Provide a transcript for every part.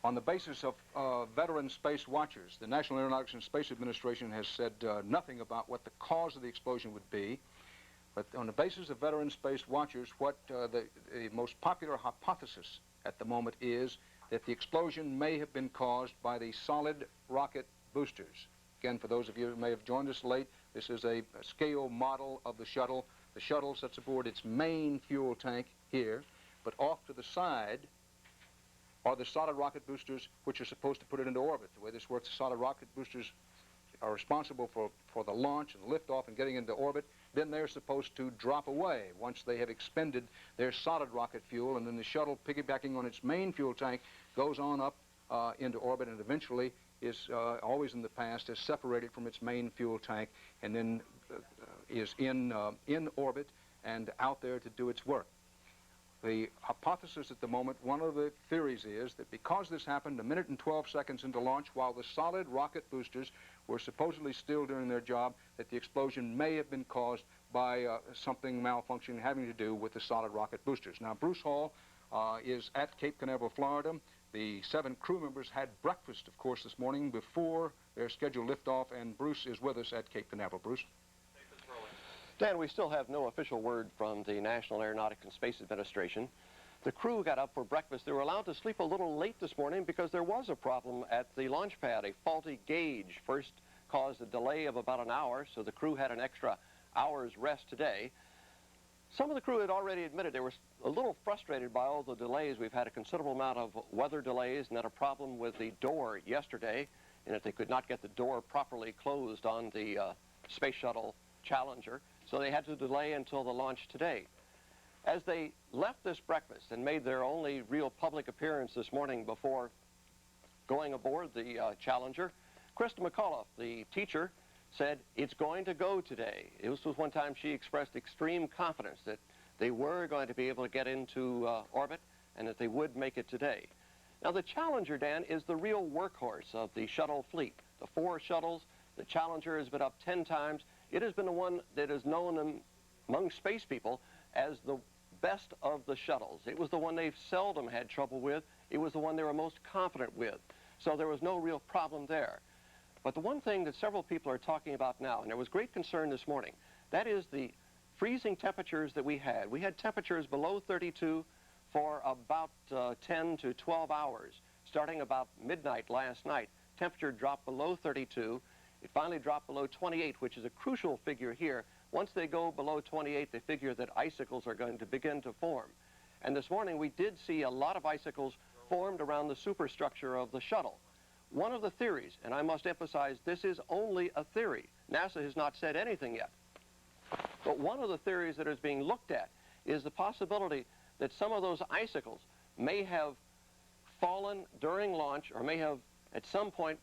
On the basis of veteran space watchers, the National Aeronautics and Space Administration has said nothing about what the cause of the explosion would be. But on the basis of veteran space watchers, what the most popular hypothesis at the moment is that the explosion may have been caused by the solid rocket boosters. Again, for those of you who may have joined us late, this is a scale model of the shuttle. The shuttle sets aboard its main fuel tank here, but off to the side are the solid rocket boosters which are supposed to put it into orbit. The way this works, the solid rocket boosters are responsible for the launch and liftoff and getting into orbit. Then they're supposed to drop away once they have expended their solid rocket fuel, and then the shuttle, piggybacking on its main fuel tank, goes on up into orbit and eventually is, always in the past, is separated from its main fuel tank and then is in orbit and out there to do its work. The hypothesis at the moment, one of the theories is that because this happened a minute and 12 seconds into launch while the solid rocket boosters were supposedly still doing their job, that the explosion may have been caused by something malfunctioning having to do with the solid rocket boosters. Now, Bruce Hall is at Cape Canaveral, Florida. The 7 crew members had breakfast, of course, this morning before their scheduled liftoff, and Bruce is with us at Cape Canaveral. Bruce? Dan, we still have no official word from the National Aeronautics and Space Administration. The crew got up for breakfast. They were allowed to sleep a little late this morning because there was a problem at the launch pad. A faulty gauge first caused a delay of about an hour, so the crew had an extra hour's rest today. Some of the crew had already admitted they were a little frustrated by all the delays. We've had a considerable amount of weather delays and had a problem with the door yesterday, and that they could not get the door properly closed on the Space Shuttle Challenger, so they had to delay until the launch today. As they left this breakfast and made their only real public appearance this morning before going aboard the Challenger, Krista McAuliffe, the teacher, said it's going to go today. This was one time she expressed extreme confidence that they were going to be able to get into orbit and that they would make it today. Now, the Challenger, Dan, is the real workhorse of the shuttle fleet. The 4 shuttles, the Challenger has been up 10 times. It has been the one that is known among space people as the best of the shuttles. It was the one they've seldom had trouble with. It was the one they were most confident with. So there was no real problem there. But the one thing that several people are talking about now, and there was great concern this morning, that is the freezing temperatures that we had. We had temperatures below 32 for about 10 to 12 hours. Starting about midnight last night, temperature dropped below 32. It finally dropped below 28, which is a crucial figure here. Once they go below 28, they figure that icicles are going to begin to form. And this morning, we did see a lot of icicles formed around the superstructure of the shuttle. One of the theories, and I must emphasize, this is only a theory. NASA has not said anything yet. But one of the theories that is being looked at is the possibility that some of those icicles may have fallen during launch or may have, at some point,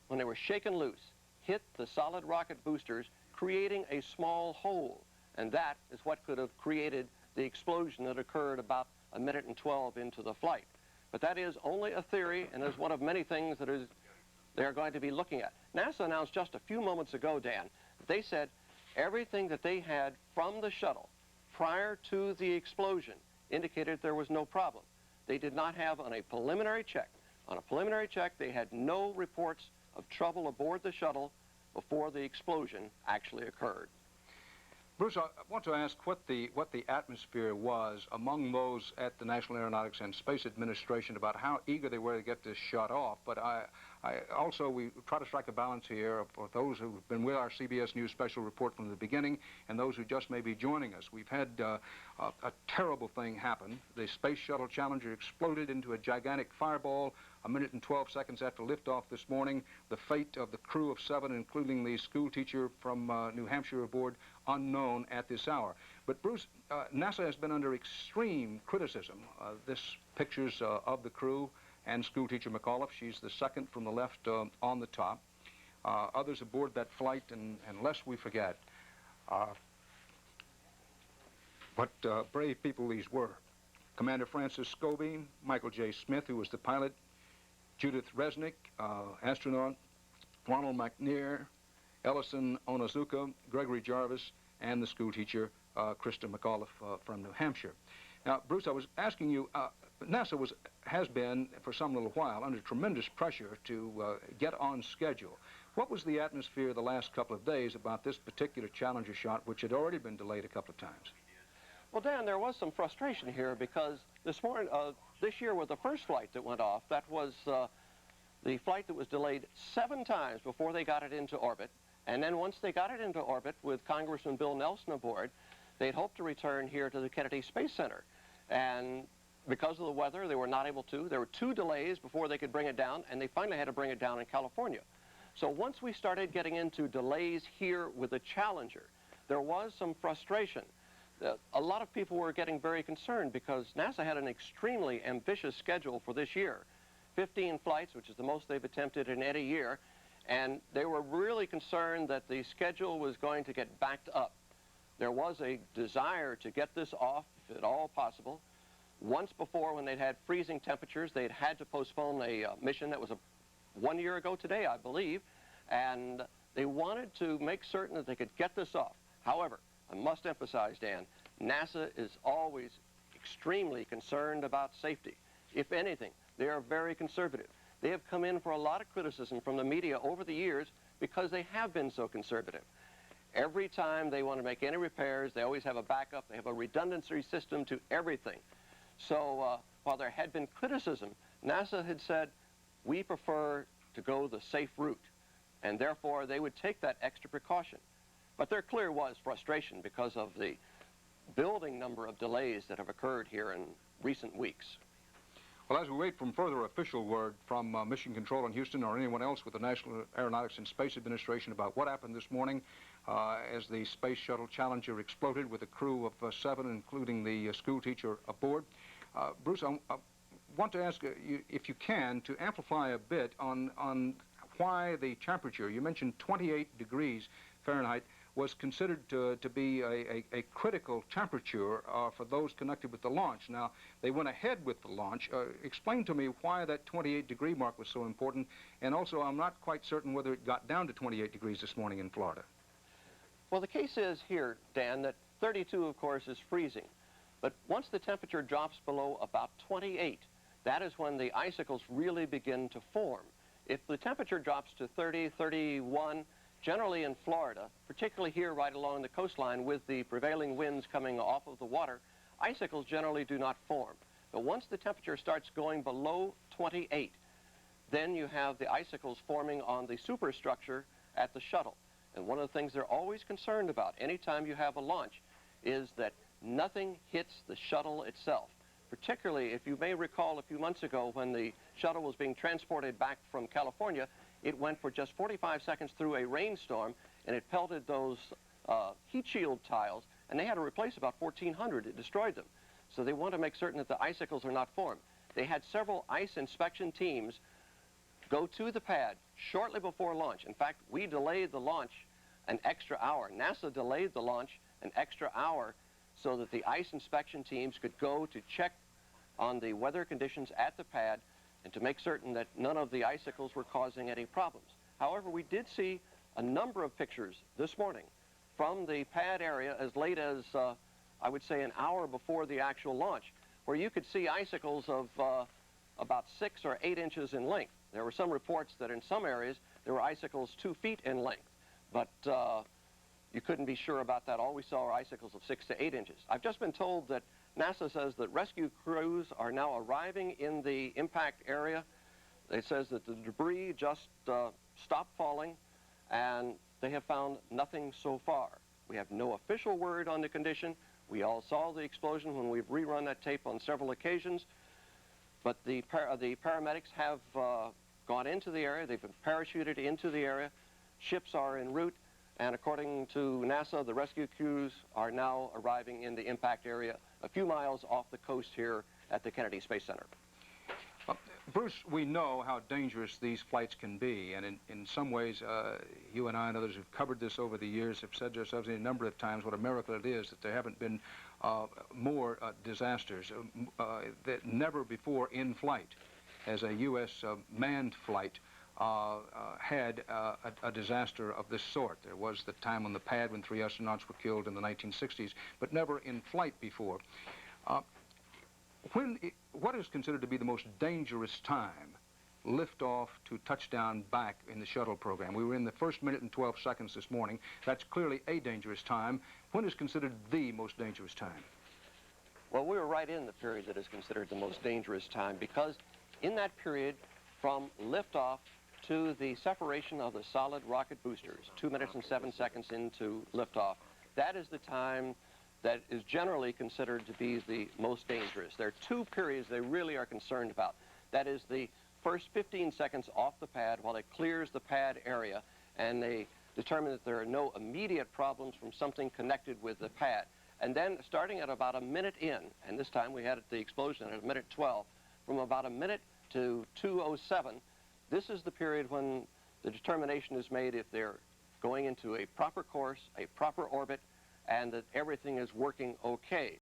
when they were shaken loose, hit the solid rocket boosters, creating a small hole. And that is what could have created the explosion that occurred about a minute and 12 into the flight. But that is only a theory, and is one of many things that they're going to be looking at. NASA announced just a few moments ago, Dan, that they said everything that they had from the shuttle prior to the explosion indicated there was no problem. They did not have on a preliminary check. On a preliminary check, they had no reports of trouble aboard the shuttle before the explosion actually occurred. Bruce, I want to ask what the atmosphere was among those at the National Aeronautics and Space Administration about how eager they were to get this shut off. But we try to strike a balance here for those who've been with our CBS News special report from the beginning and those who just may be joining us. We've had a terrible thing happen. The Space Shuttle Challenger exploded into a gigantic fireball a minute and 12 seconds after liftoff this morning. The fate of the crew of 7, including the school teacher from New Hampshire aboard, unknown at this hour. But Bruce, NASA has been under extreme criticism. This pictures of the crew and school teacher McAuliffe. She's the second from the left on the top. Others aboard that flight, and lest we forget what brave people these were. Commander Francis Scobie, Michael J. Smith, who was the pilot, Judith Resnick, astronaut, Ronald McNair, Ellison Onizuka, Gregory Jarvis, and the school teacher, Krista McAuliffe from New Hampshire. Now, Bruce, I was asking you, NASA has been, for some little while, under tremendous pressure to get on schedule. What was the atmosphere the last couple of days about this particular Challenger shot, which had already been delayed a couple of times? Well, Dan, there was some frustration here because this year was the first flight that went off. That was the flight that was delayed 7 times before they got it into orbit. And then once they got it into orbit with Congressman Bill Nelson aboard, they'd hoped to return here to the Kennedy Space Center. And because of the weather, they were not able to. There were 2 delays before they could bring it down, and they finally had to bring it down in California. So once we started getting into delays here with the Challenger, there was some frustration. A lot of people were getting very concerned because NASA had an extremely ambitious schedule for this year. 15 flights, which is the most they've attempted in any year, and they were really concerned that the schedule was going to get backed up. There was a desire to get this off, if at all possible. Once before, when they'd had freezing temperatures, they'd had to postpone a mission that was 1 year ago today, I believe, and they wanted to make certain that they could get this off. However, I must emphasize, Dan, NASA is always extremely concerned about safety. If anything, they are very conservative. They have come in for a lot of criticism from the media over the years because they have been so conservative. Every time they want to make any repairs, they always have a backup. They have a redundancy system to everything. So while there had been criticism, NASA had said, we prefer to go the safe route, and therefore they would take that extra precaution. But there clearly was frustration because of the building number of delays that have occurred here in recent weeks. Well, as we wait for further official word from Mission Control in Houston or anyone else with the National Aeronautics and Space Administration about what happened this morning as the Space Shuttle Challenger exploded with a crew of 7, including the school teacher aboard. Bruce, I want to ask you, if you can, to amplify a bit on why the temperature, you mentioned 28 degrees Fahrenheit, was considered to be a critical temperature for those connected with the launch. Now, they went ahead with the launch. Explain to me why that 28-degree mark was so important, and also I'm not quite certain whether it got down to 28 degrees this morning in Florida. Well, the case is here, Dan, that 32, of course, is freezing. But once the temperature drops below about 28, that is when the icicles really begin to form. If the temperature drops to 30, 31, generally in Florida, particularly here right along the coastline with the prevailing winds coming off of the water, icicles generally do not form. But once the temperature starts going below 28, then you have the icicles forming on the superstructure at the shuttle. And one of the things they're always concerned about anytime you have a launch is that nothing hits the shuttle itself. Particularly, if you may recall a few months ago when the shuttle was being transported back from California, it went for just 45 seconds through a rainstorm, and it pelted those heat shield tiles, and they had to replace about 1,400. It destroyed them. So they want to make certain that the icicles are not formed. They had several ice inspection teams go to the pad shortly before launch. In fact, we delayed the launch an extra hour. NASA delayed the launch an extra hour so that the ice inspection teams could go to check on the weather conditions at the pad and to make certain that none of the icicles were causing any problems. However, we did see a number of pictures this morning from the pad area as late as, I would say, an hour before the actual launch, where you could see icicles of about 6 or 8 inches in length. There were some reports that in some areas there were icicles 2 feet in length, but you couldn't be sure about that. All we saw were icicles of 6 to 8 inches. I've just been told that NASA says that rescue crews are now arriving in the impact area. It says that the debris just stopped falling, and they have found nothing so far. We have no official word on the condition. We all saw the explosion when we've rerun that tape on several occasions, but the paramedics have gone into the area. They've been parachuted into the area. Ships are en route. And according to NASA, the rescue crews are now arriving in the impact area a few miles off the coast here at the Kennedy Space Center. Bruce, we know how dangerous these flights can be, and in some ways, you and I and others who've covered this over the years have said to ourselves a number of times what a miracle it is that there haven't been more disasters that never before in flight as a U.S. Manned flight had a disaster of this sort. There was the time on the pad when 3 astronauts were killed in the 1960s, but never in flight before. What is considered to be the most dangerous time, liftoff to touchdown back in the shuttle program? We were in the first minute and 12 seconds this morning. That's clearly a dangerous time. When is considered the most dangerous time? Well, we were right in the period that is considered the most dangerous time, because in that period from liftoff to the separation of the solid rocket boosters, 2 minutes and 7 seconds into liftoff, that is the time that is generally considered to be the most dangerous. There are two periods they really are concerned about. That is the first 15 seconds off the pad while it clears the pad area, and they determine that there are no immediate problems from something connected with the pad. And then starting at about a minute in, and this time we had the explosion at a minute 12, from about a minute to 2:07, this is the period when the determination is made if they're going into a proper course, a proper orbit, and that everything is working okay.